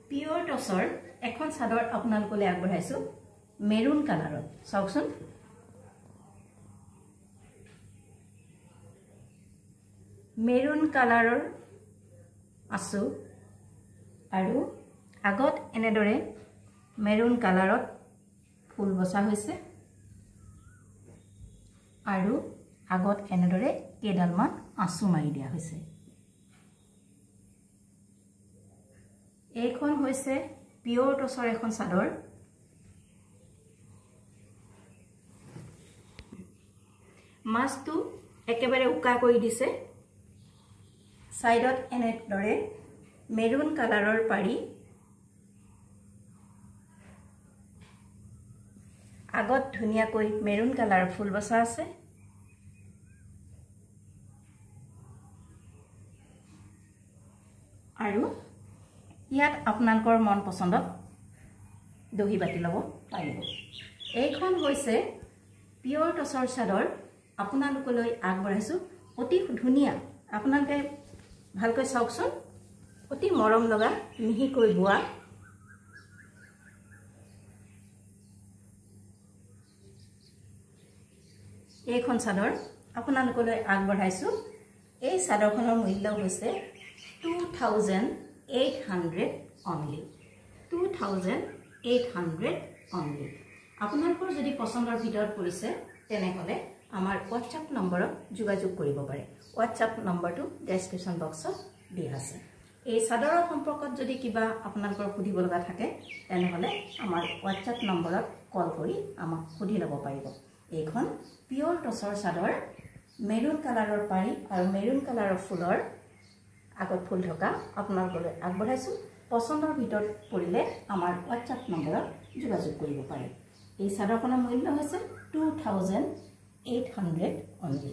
pure টসৰ এখন চাদৰ আপোনালোকলৈ আগবঢ়াইছো মেৰুন কালাৰত চাওকচোন মেৰুন কালাৰৰ আছো আৰু আগত এনেদৰে মেৰুন কালাৰত ফুল বসা হৈছে আৰু আগত এনেদৰে কেডালমান আঁচু মাৰি দিয়া হৈছে এইখন হৈছে পিওৰ টসৰ এখন চাদৰ মাছটো একেবাৰে উকা কৰি দিছে সাইডত এনেদৰে মেৰুন কালাৰৰ পাৰি আগত ধুনিয়াকৈ মেৰুন কালাৰৰ ফুল বসা আছে আৰু ইয়াত আপোনালোকৰ মন পছন্দত দহি বাতি লব পাৰিব এইখন হৈছে পিওৰ টসৰ চাদৰ আপোনালোকলৈ আগবঢ়াইছো অতি ধুনিয়া আপোনালোকে ভালকৈ চাওকচোন অতি মৰম লগা মিহিকৈ বোৱা এইখন চাদৰ আপোনালোকলৈ আগবঢ়াইছো এই চাদৰখনৰ মূল্য হৈছে 2800 only 2800 only আপোনালোকৰ যদি পছন্দৰ ভিতৰত পৰিছে তেনেহলে আমাৰ WhatsApp নম্বৰত যোগাযোগ কৰিব পাৰে WhatsApp নম্বৰটো ডেসক্ৰিপচন বক্সত দিয়া আছে এই চাদৰৰ সম্পৰ্কত যদি কিবা আপোনালোকৰ সুধিব লগা থাকে তেনেহলে আমাৰ WhatsApp নম্বৰত কল কৰি আমাক সুধি ল'ব পাৰিব এইখন পিওৰ টসৰ চাদৰ মেৰুন কালাৰৰ পাৰি আৰু মেৰুন কালাৰৰ ফুলৰ আগত ফুল থকা আপোনালোকলৈ আগবঢ়াইছো পছন্দৰ ভিতৰত পৰিলে আমাৰ WhatsApp নম্বৰত যোগাযোগ কৰিব পাৰে এই চাদৰখনৰ মূল্য হৈছে 2800 only